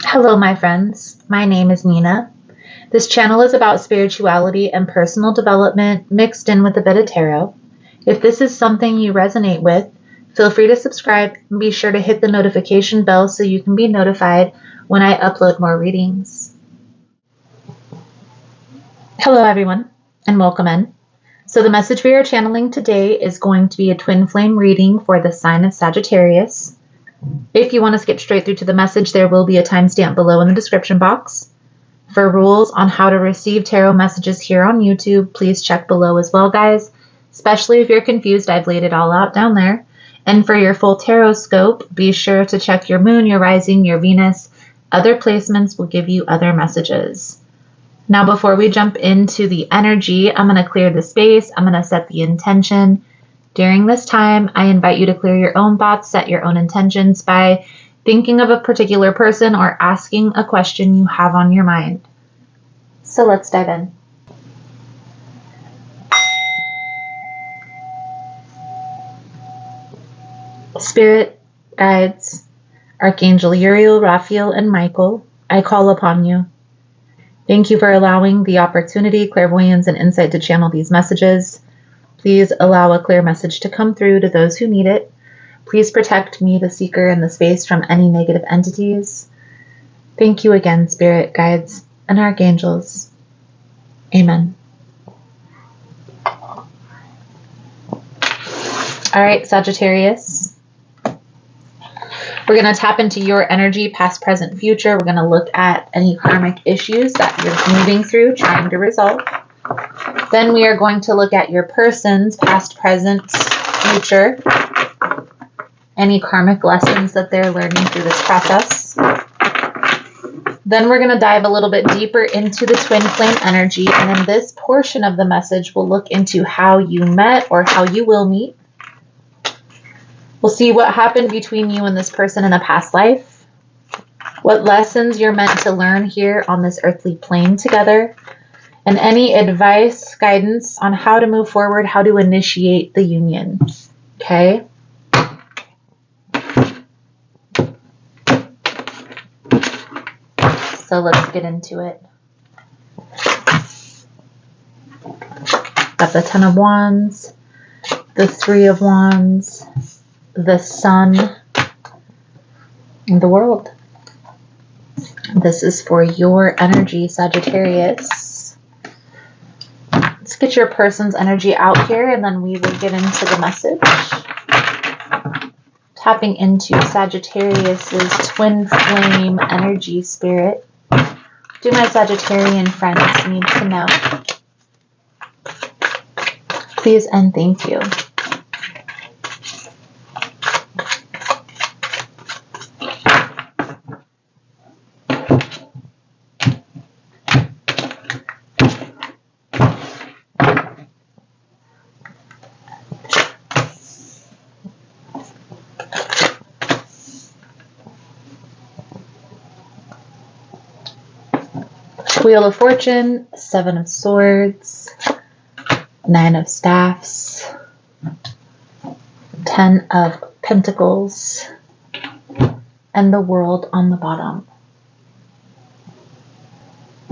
Hello, my friends. My name is Nina. This channel is about spirituality and personal development mixed in with a bit of tarot. If this is something you resonate with, feel free to subscribe and be sure to hit the notification bell so you can be notified when I upload more readings. Hello, everyone, and welcome in. So the message we are channeling today is going to be a twin flame reading for the sign of Sagittarius. If you want to skip straight through to the message, there will be a timestamp below in the description box. For rules on how to receive tarot messages here on YouTube, please check below as well, guys. Especially if you're confused, I've laid it all out down there. And for your full tarot scope, be sure to check your moon, your rising, your Venus. Other placements will give you other messages. Now, before we jump into the energy, I'm going to clear the space. I'm going to set the intention. During this time, I invite you to clear your own thoughts, set your own intentions by thinking of a particular person or asking a question you have on your mind. So let's dive in. Spirit, guides, Archangel Uriel, Raphael, and Michael, I call upon you. Thank you for allowing the opportunity, clairvoyance, and insight to channel these messages. Please allow a clear message to come through to those who need it. Please protect me, the seeker, in the space from any negative entities. Thank you again, spirit, guides, and archangels. Amen. All right, Sagittarius. We're going to tap into your energy, past, present, future. We're going to look at any karmic issues that you're moving through, trying to resolve. Then we are going to look at your person's past, present, future. Any karmic lessons that they're learning through this process. Then we're going to dive a little bit deeper into the twin flame energy. And in this portion of the message, we'll look into how you met or how you will meet. We'll see what happened between you and this person in a past life. What lessons you're meant to learn here on this earthly plane together. And any advice, guidance on how to move forward, how to initiate the union. Okay? So let's get into it. Got the Ten of Wands, the Three of Wands, the Sun, and the World. This is for your energy, Sagittarius. Let's get your person's energy out here, and then we will get into the message. Tapping into Sagittarius's twin flame energy spirit. Do my Sagittarian friends need to know? Please and thank you. Wheel of Fortune, Seven of Swords, Nine of Staffs, Ten of Pentacles, and the World on the bottom.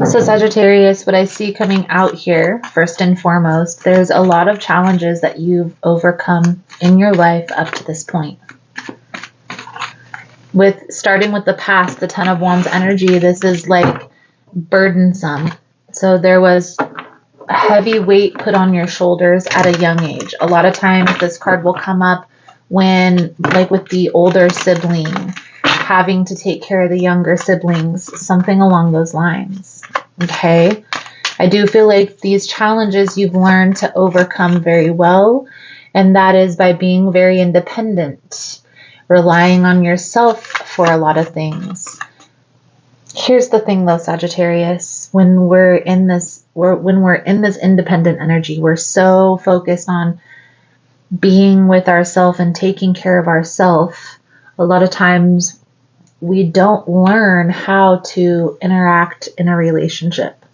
So Sagittarius, what I see coming out here, first and foremost, there's a lot of challenges that you've overcome in your life up to this point. Starting with the past, the Ten of Wands energy, this is like burdensome. So there was a heavy weight put on your shoulders at a young age. A lot of times this card will come up when, like with the older sibling, having to take care of the younger siblings, something along those lines. Okay? I do feel like these challenges you've learned to overcome very well, and that is by being very independent, relying on yourself for a lot of things. Here's the thing though, Sagittarius, when we're in this independent energy, we're so focused on being with ourselves and taking care of ourselves. A lot of times we don't learn how to interact in a relationship.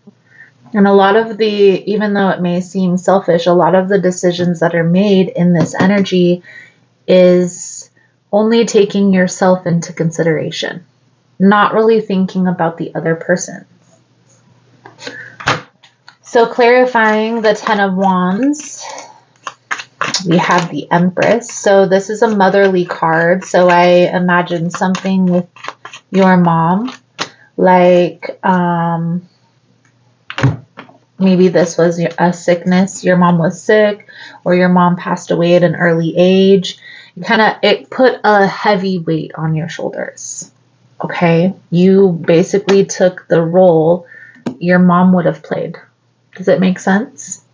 And a lot of even though it may seem selfish, a lot of the decisions that are made in this energy is only taking yourself into consideration, not really thinking about the other person. So clarifying the Ten of Wands, we have the Empress. So this is a motherly card. So I imagine something with your mom, like maybe this was a sickness. Your mom was sick, or your mom passed away at an early age. It put a heavy weight on your shoulders. Okay. You basically took the role your mom would have played. Does it make sense?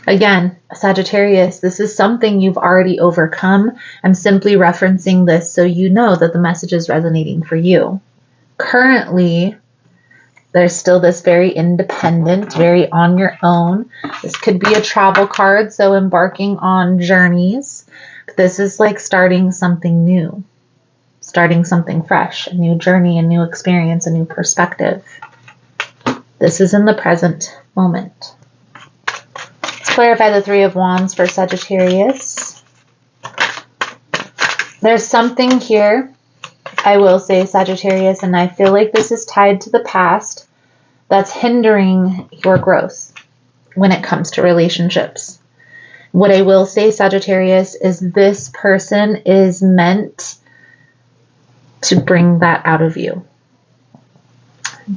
Again, Sagittarius, this is something you've already overcome. I'm simply referencing this so you know that the message is resonating for you. Currently, there's still this very independent, very on your own. This could be a travel card, so embarking on journeys. This is like starting something new, starting something fresh, a new journey, a new experience, a new perspective. This is in the present moment. Let's clarify the Three of Wands for Sagittarius. There's something here, I will say, Sagittarius, and I feel like this is tied to the past, that's hindering your growth when it comes to relationships. What I will say, Sagittarius, is this person is meant to bring that out of you,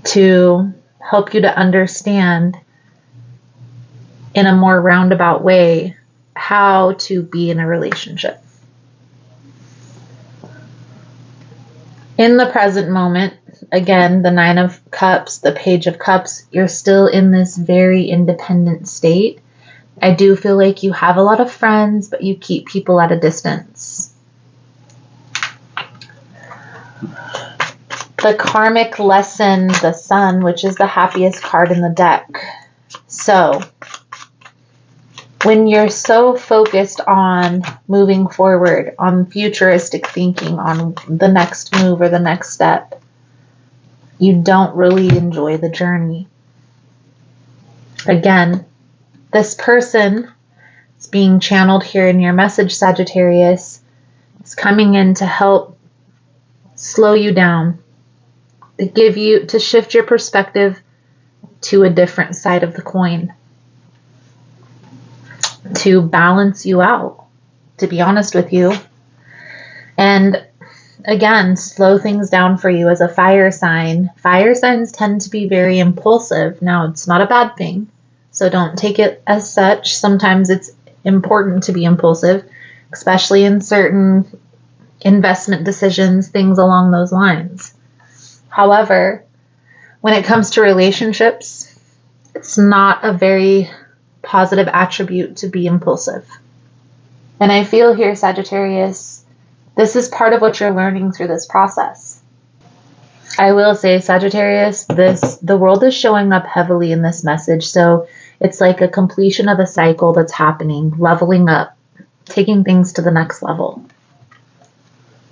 to help you to understand in a more roundabout way how to be in a relationship. In the present moment, again, the Nine of Cups, the Page of Cups, you're still in this very independent state. I do feel like you have a lot of friends, but you keep people at a distance. The karmic lesson, the Sun, which is the happiest card in the deck. So, when you're so focused on moving forward, on futuristic thinking, on the next move or the next step, you don't really enjoy the journey. Again, this person is being channeled here in your message, Sagittarius, is coming in to help slow you down, to shift your perspective to a different side of the coin, to balance you out, to be honest with you. And again, slow things down for you as a fire sign. Fire signs tend to be very impulsive. Now, it's not a bad thing, so don't take it as such. Sometimes it's important to be impulsive, especially in certain investment decisions, things along those lines. However, when it comes to relationships, it's not a very positive attribute to be impulsive. And I feel here, Sagittarius, this is part of what you're learning through this process. I will say, Sagittarius, the world is showing up heavily in this message. So it's like a completion of a cycle that's happening, leveling up, taking things to the next level.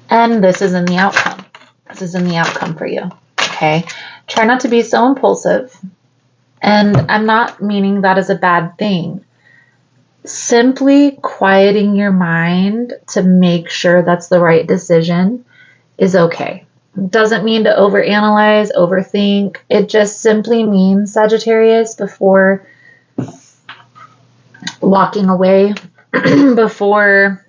And this is in the outcome. This is in the outcome for you. Okay. Try not to be so impulsive. And I'm not meaning that as a bad thing. Simply quieting your mind to make sure that's the right decision is okay. It doesn't mean to overanalyze, overthink. It just simply means, Sagittarius, before walking away, before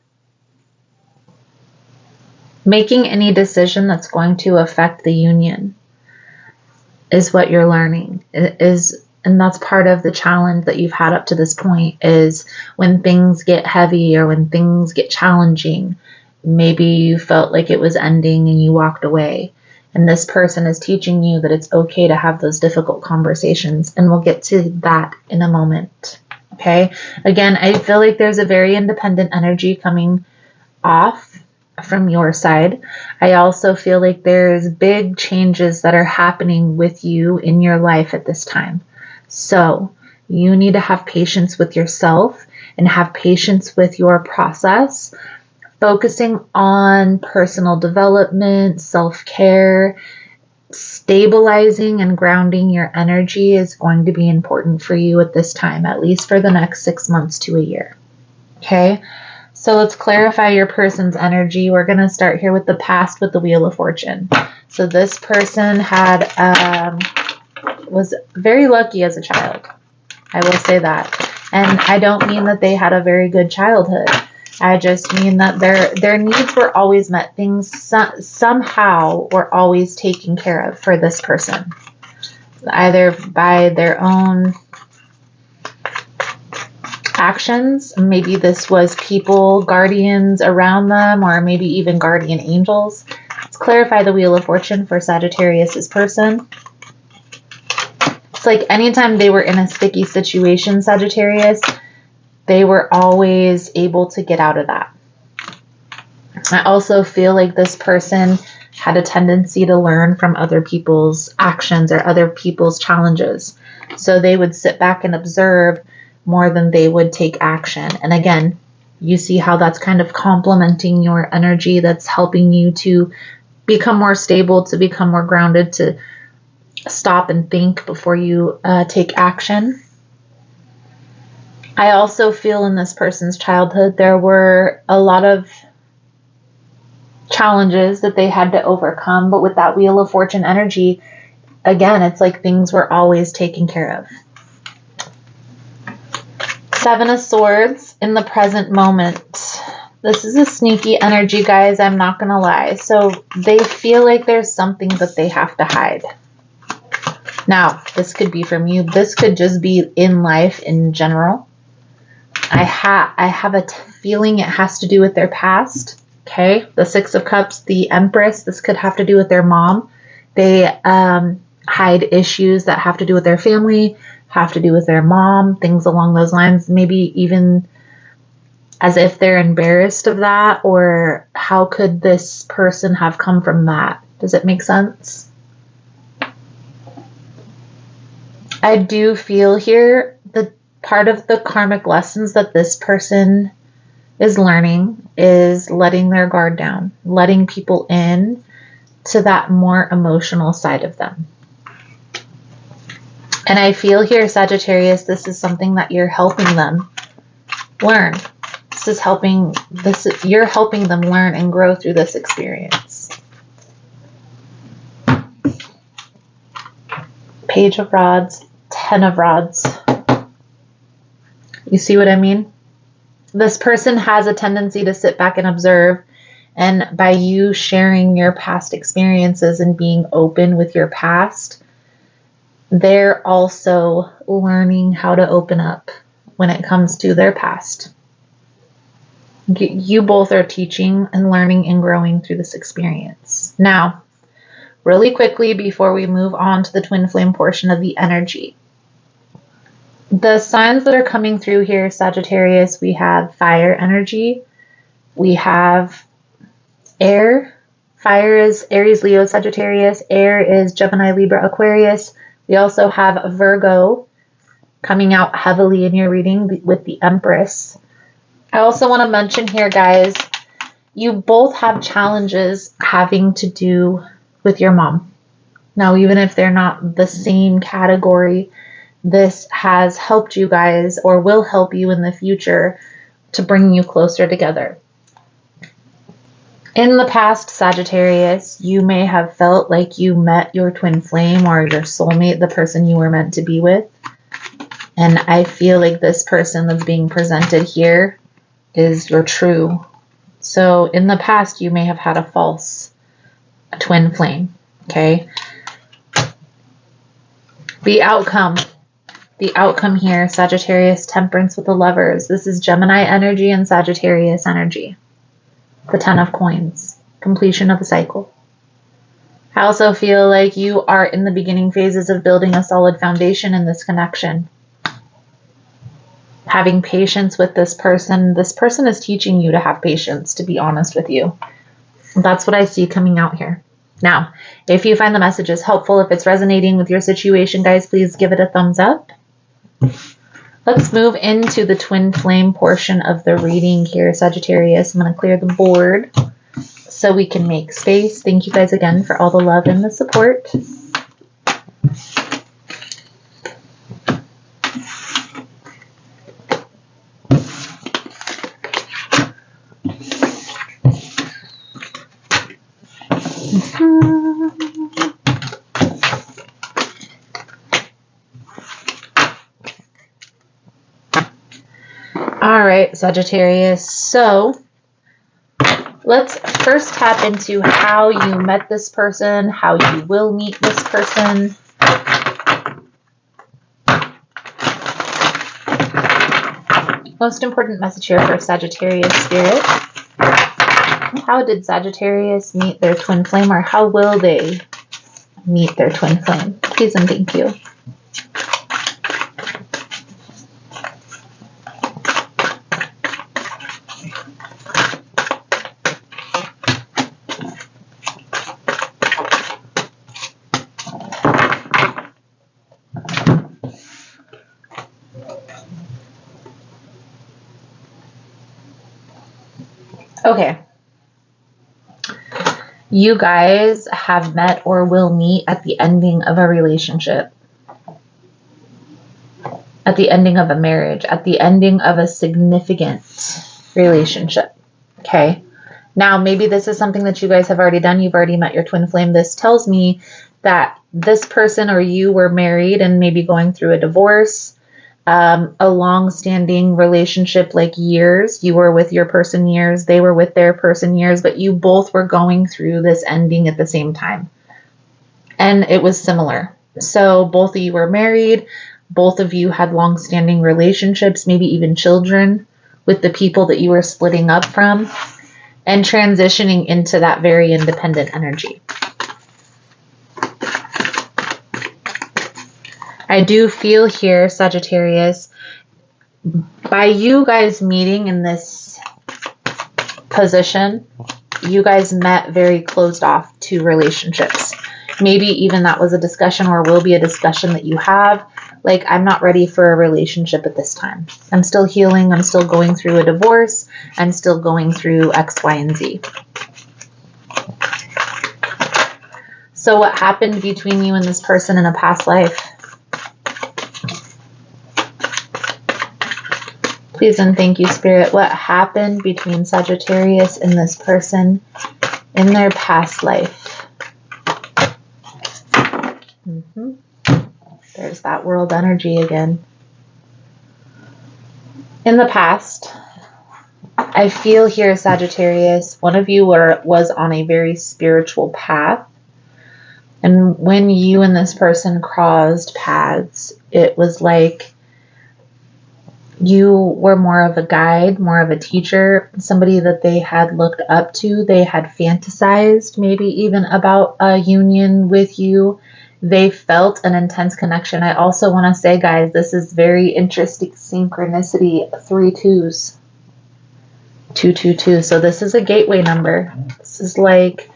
making any decision that's going to affect the union, is what you're learning. And that's part of the challenge that you've had up to this point, is when things get heavy or when things get challenging, maybe you felt like it was ending and you walked away. And this person is teaching you that it's okay to have those difficult conversations. And we'll get to that in a moment. Okay. Again, I feel like there's a very independent energy coming off from your side. I also feel like there's big changes that are happening with you in your life at this time. So you need to have patience with yourself and have patience with your process, focusing on personal development, self-care, stabilizing and grounding your energy is going to be important for you at this time, at least for the next 6 months to a year. Okay, so let's clarify your person's energy. We're going to start here with the past with the Wheel of Fortune. So this person was very lucky as a child. I will say that. And I don't mean that they had a very good childhood. I just mean that their needs were always met. Things somehow were always taken care of for this person, either by their own actions. Maybe this was people, guardians around them, or maybe even guardian angels. Let's clarify the Wheel of Fortune for Sagittarius's person. It's like anytime they were in a sticky situation, Sagittarius, they were always able to get out of that. I also feel like this person had a tendency to learn from other people's actions or other people's challenges. So they would sit back and observe more than they would take action. And again, you see how that's kind of complementing your energy. That's helping you to become more stable, to become more grounded, to stop and think before you take action. I also feel in this person's childhood there were a lot of challenges that they had to overcome, but with that Wheel of Fortune energy, again, it's like things were always taken care of. Seven of Swords in the present moment. This is a sneaky energy, guys, I'm not going to lie. So they feel like there's something that they have to hide. Now, this could be from you. This could just be in life in general. I have a feeling it has to do with their past. Okay, the Six of Cups, the Empress. This could have to do with their mom. They hide issues that have to do with their family, have to do with their mom, things along those lines. Maybe even as if they're embarrassed of that, or how could this person have come from that? Does it make sense? I do feel here the part of the karmic lessons that this person is learning is letting their guard down, letting people in to that more emotional side of them. And I feel here, Sagittarius, this is something that you're helping them learn. You're helping them learn and grow through this experience. Page of Rods, 10 of Rods. You see what I mean? This person has a tendency to sit back and observe, and by you sharing your past experiences and being open with your past, they're also learning how to open up when it comes to their past. You both are teaching and learning and growing through this experience. Now, really quickly before we move on to the twin flame portion of the energy, the signs that are coming through here, Sagittarius, we have fire energy, we have air. Fire is Aries, Leo, Sagittarius. Air is Gemini, Libra, Aquarius. We also have Virgo coming out heavily in your reading with the Empress. I also want to mention here, guys, you both have challenges having to do with your mom. Now, even if they're not the same category, this has helped you guys or will help you in the future to bring you closer together. In the past, Sagittarius, you may have felt like you met your twin flame or your soulmate, the person you were meant to be with. And I feel like this person that's being presented here is your true. So in the past, you may have had a false twin flame, okay? The outcome here, Sagittarius, Temperance with the Lovers. This is Gemini energy and Sagittarius energy. The 10 of Coins, completion of the cycle. I also feel like you are in the beginning phases of building a solid foundation in this connection. Having patience with this person. This person is teaching you to have patience, to be honest with you. That's what I see coming out here. Now, if you find the messages helpful, if it's resonating with your situation, guys, please give it a thumbs up. Let's move into the twin flame portion of the reading here, Sagittarius. I'm going to clear the board. so we can make space. Thank you guys again for all the love and the support. All right, Sagittarius. So let's first tap into how you met this person, how you will meet this person. Most important message here for Sagittarius spirit. How did Sagittarius meet their twin flame, or how will they meet their twin flame? Please and thank you. Okay. You guys have met or will meet at the ending of a relationship, at the ending of a marriage, at the ending of a significant relationship. Okay. Now, maybe this is something that you guys have already done. You've already met your twin flame. This tells me that this person or you were married and maybe going through a divorce, a long-standing relationship, like years. You were with your person years, they were with their person years, but you both were going through this ending at the same time. And it was similar. So both of you were married, both of you had long-standing relationships, maybe even children with the people that you were splitting up from and transitioning into that very independent energy. I do feel here, Sagittarius, by you guys meeting in this position, you guys met very closed off to relationships. Maybe even that was a discussion or will be a discussion that you have. Like, I'm not ready for a relationship at this time. I'm still healing. I'm still going through a divorce. I'm still going through X, Y, and Z. So what happened between you and this person in a past life? Please and thank you, Spirit. What happened between Sagittarius and this person in their past life? There's that world energy again. In the past, I feel here, Sagittarius, one of you was on a very spiritual path. And when you and this person crossed paths, it was like you were more of a guide, more of a teacher, somebody that they had looked up to. They had fantasized maybe even about a union with you. They felt an intense connection. I also want to say, guys, this is very interesting synchronicity. 3 2s. 222. So this is a gateway number. This is like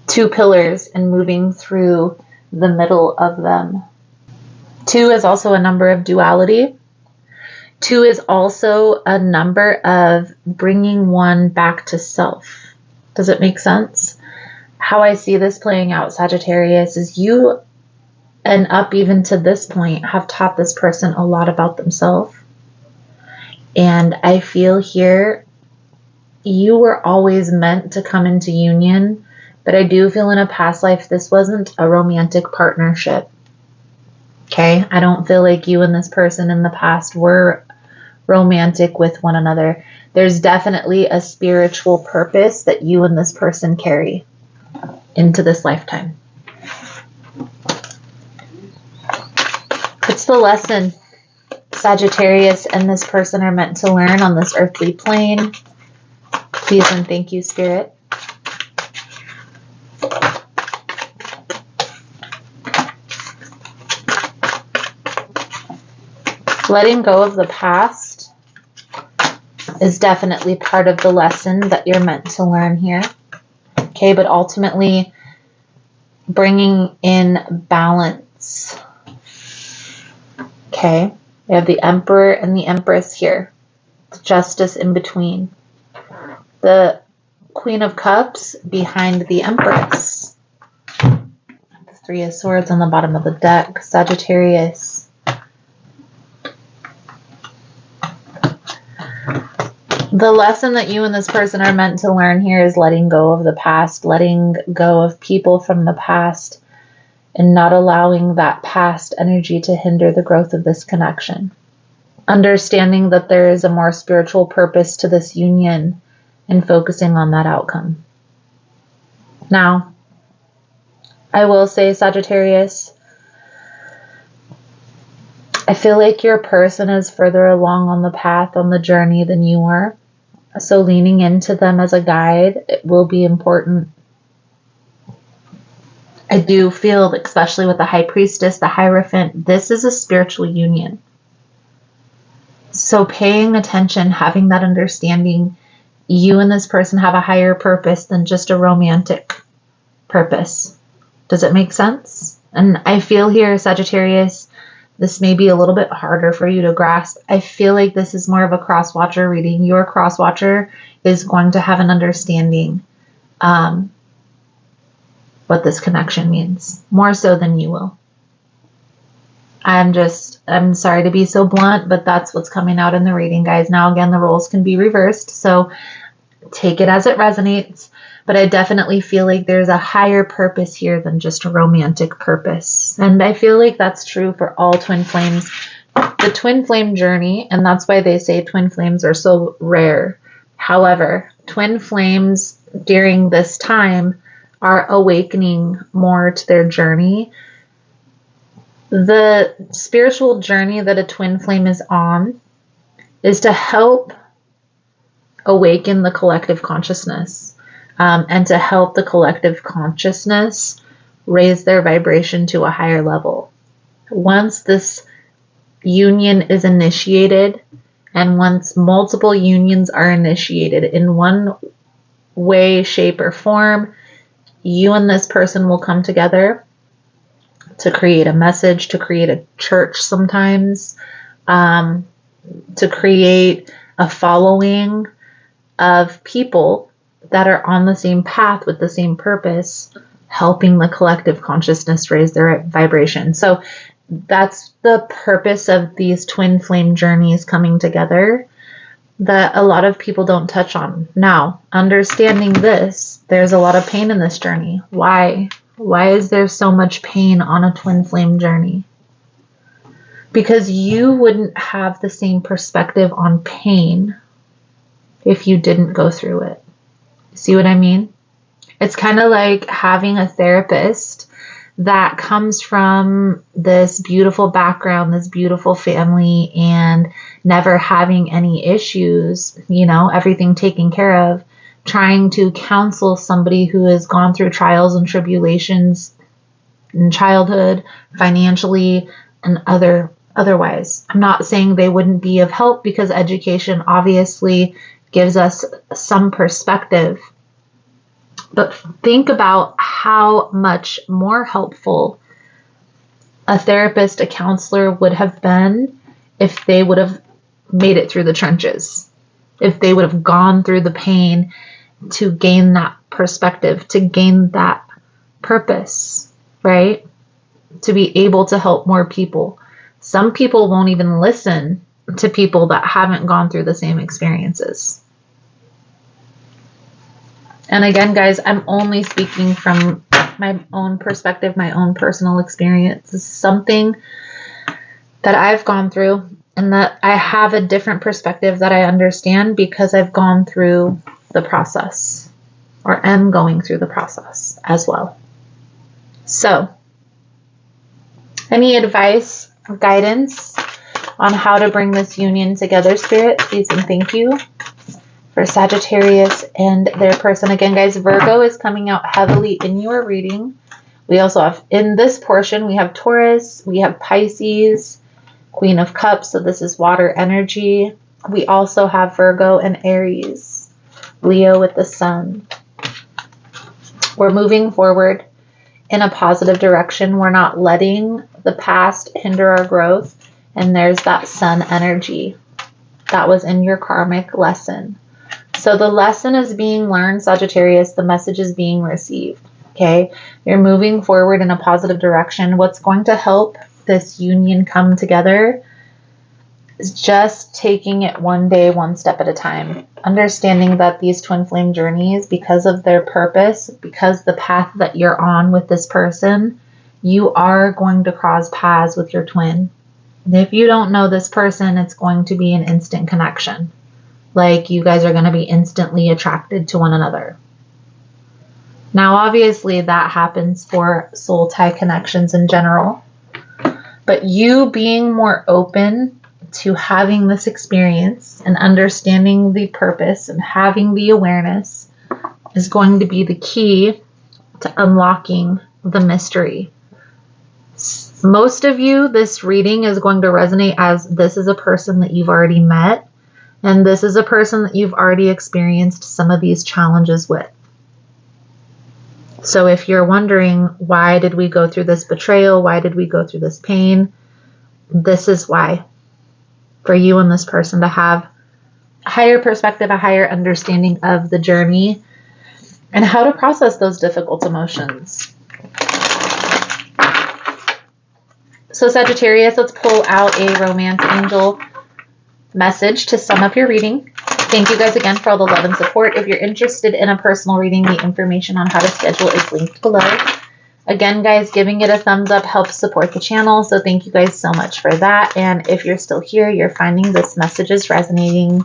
2 pillars and moving through the middle of them. 2 is also a number of duality. 2 is also a number of bringing one back to self. Does it make sense? How I see this playing out, Sagittarius, is you and up even to this point have taught this person a lot about themselves. And I feel here you were always meant to come into union, but I do feel in a past life this wasn't a romantic partnership. Okay? I don't feel like you and this person in the past were romantic with one another. There's definitely a spiritual purpose that you and this person carry into this lifetime. It's the lesson Sagittarius and this person are meant to learn on this earthly plane. Please and thank you, Spirit. Letting go of the past is definitely part of the lesson that you're meant to learn here. Okay, but ultimately bringing in balance. Okay, we have the Emperor and the Empress here. the Justice in between, the Queen of Cups behind the Empress, the Three of Swords on the bottom of the deck, Sagittarius. The lesson that you and this person are meant to learn here is letting go of the past, letting go of people from the past, and not allowing that past energy to hinder the growth of this connection. Understanding that there is a more spiritual purpose to this union and focusing on that outcome. Now, I will say, Sagittarius, I feel like your person is further along on the path, on the journey than you are. So leaning into them as a guide, it will be important. I do feel, especially with the High Priestess, the Hierophant, this is a spiritual union. So paying attention, having that understanding, you and this person have a higher purpose than just a romantic purpose. Does it make sense? And I feel here, Sagittarius, this may be a little bit harder for you to grasp. I feel like this is more of a cross-watcher reading. Your cross-watcher is going to have an understanding what this connection means, more so than you will. I'm sorry to be so blunt, but that's what's coming out in the reading, guys. Now, again, the roles can be reversed, so take it as it resonates. But I definitely feel like there's a higher purpose here than just a romantic purpose. And I feel like that's true for all twin flames. The twin flame journey, and that's why they say twin flames are so rare. However, twin flames during this time are awakening more to their journey. The spiritual journey that a twin flame is on is to help awaken the collective consciousness. And to help the collective consciousness raise their vibration to a higher level. Once this union is initiated, and once multiple unions are initiated in one way, shape, or form, you and this person will come together to create a message, to create a church sometimes, to create a following of people that are on the same path with the same purpose, helping the collective consciousness raise their vibration. So that's the purpose of these twin flame journeys coming together that a lot of people don't touch on. Now, understanding this, there's a lot of pain in this journey. Why? Why is there so much pain on a twin flame journey? Because you wouldn't have the same perspective on pain if you didn't go through it. See what I mean? It's kind of like having a therapist that comes from this beautiful background, this beautiful family, and never having any issues, everything taken care of, trying to counsel somebody who has gone through trials and tribulations in childhood, financially, and otherwise. I'm not saying they wouldn't be of help, because education obviously gives us some perspective. But think about how much more helpful a therapist, a counselor would have been if they would have made it through the trenches, if they would have gone through the pain to gain that perspective, to gain that purpose, right? To be able to help more people. Some people won't even listen to people that haven't gone through the same experiences. And again, guys, I'm only speaking from my own perspective, my own personal experience. This is something that I've gone through, and that I have a different perspective that I understand because I've gone through the process, or am going through the process as well. So, any advice or guidance on how to bring this union together, Spirit, please and thank you. For Sagittarius and their person. Again, guys, Virgo is coming out heavily in your reading. We also have, in this portion, we have Taurus, we have Pisces, Queen of Cups, so this is water energy. We also have Virgo and Aries, Leo with the sun. We're moving forward in a positive direction. We're not letting the past hinder our growth, and there's that sun energy. that was in your karmic lesson. So the lesson is being learned, Sagittarius. The message is being received. Okay, you're moving forward in a positive direction. What's going to help this union come together is just taking it one day, one step at a time. Understanding that these twin flame journeys, because of their purpose, because the path that you're on with this person, you are going to cross paths with your twin. And if you don't know this person, it's going to be an instant connection. Like you guys are going to be instantly attracted to one another. Now, obviously, that happens for soul tie connections in general. But you being more open to having this experience and understanding the purpose and having the awareness is going to be the key to unlocking the mystery. Most of you, this reading is going to resonate as this is a person that you've already met, and this is a person that you've already experienced some of these challenges with. So if you're wondering, why did we go through this betrayal? Why did we go through this pain? This is why. For you and this person to have a higher perspective, a higher understanding of the journey and how to process those difficult emotions. So Sagittarius, let's pull out a romance angel message to sum up your reading. Thank you guys again for all the love and support. If you're interested in a personal reading, the information on how to schedule is linked below. Again, guys, giving it a thumbs up helps support the channel, so thank you guys so much for that. And if you're still here, you're finding this message is resonating,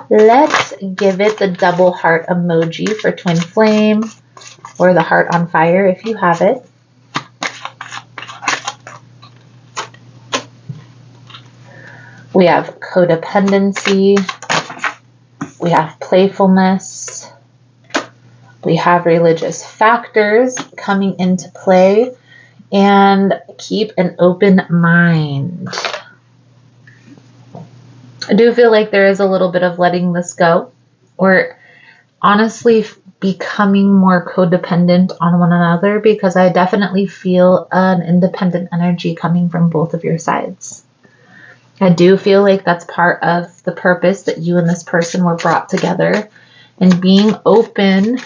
let's give it the double heart emoji for twin flame, or the heart on fire if you have it. We have codependency. We have playfulness. We have religious factors coming into play, and keep an open mind. I do feel like there is a little bit of letting this go, or honestly becoming more codependent on one another, because I definitely feel an independent energy coming from both of your sides. I do feel like that's part of the purpose that you and this person were brought together, and being open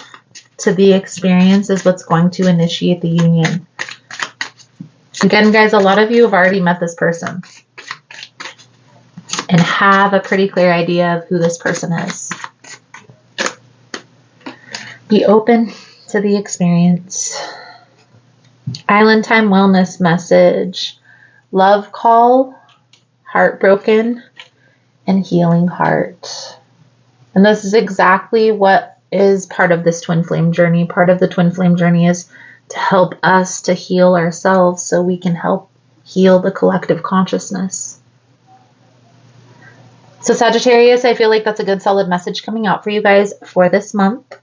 to the experience is what's going to initiate the union. Again, guys, a lot of you have already met this person and have a pretty clear idea of who this person is. Be open to the experience. Island Time Wellness message. Love call, heartbroken, and healing heart. And this is exactly what is part of this twin flame journey. Part of the twin flame journey is to help us to heal ourselves so we can help heal the collective consciousness. So Sagittarius, I feel like that's a good solid message coming out for you guys for this month,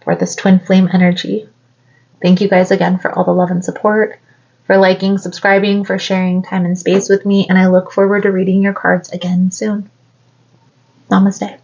for this twin flame energy. Thank you guys again for all the love and support, for liking, subscribing, for sharing time and space with me, and I look forward to reading your cards again soon. Namaste.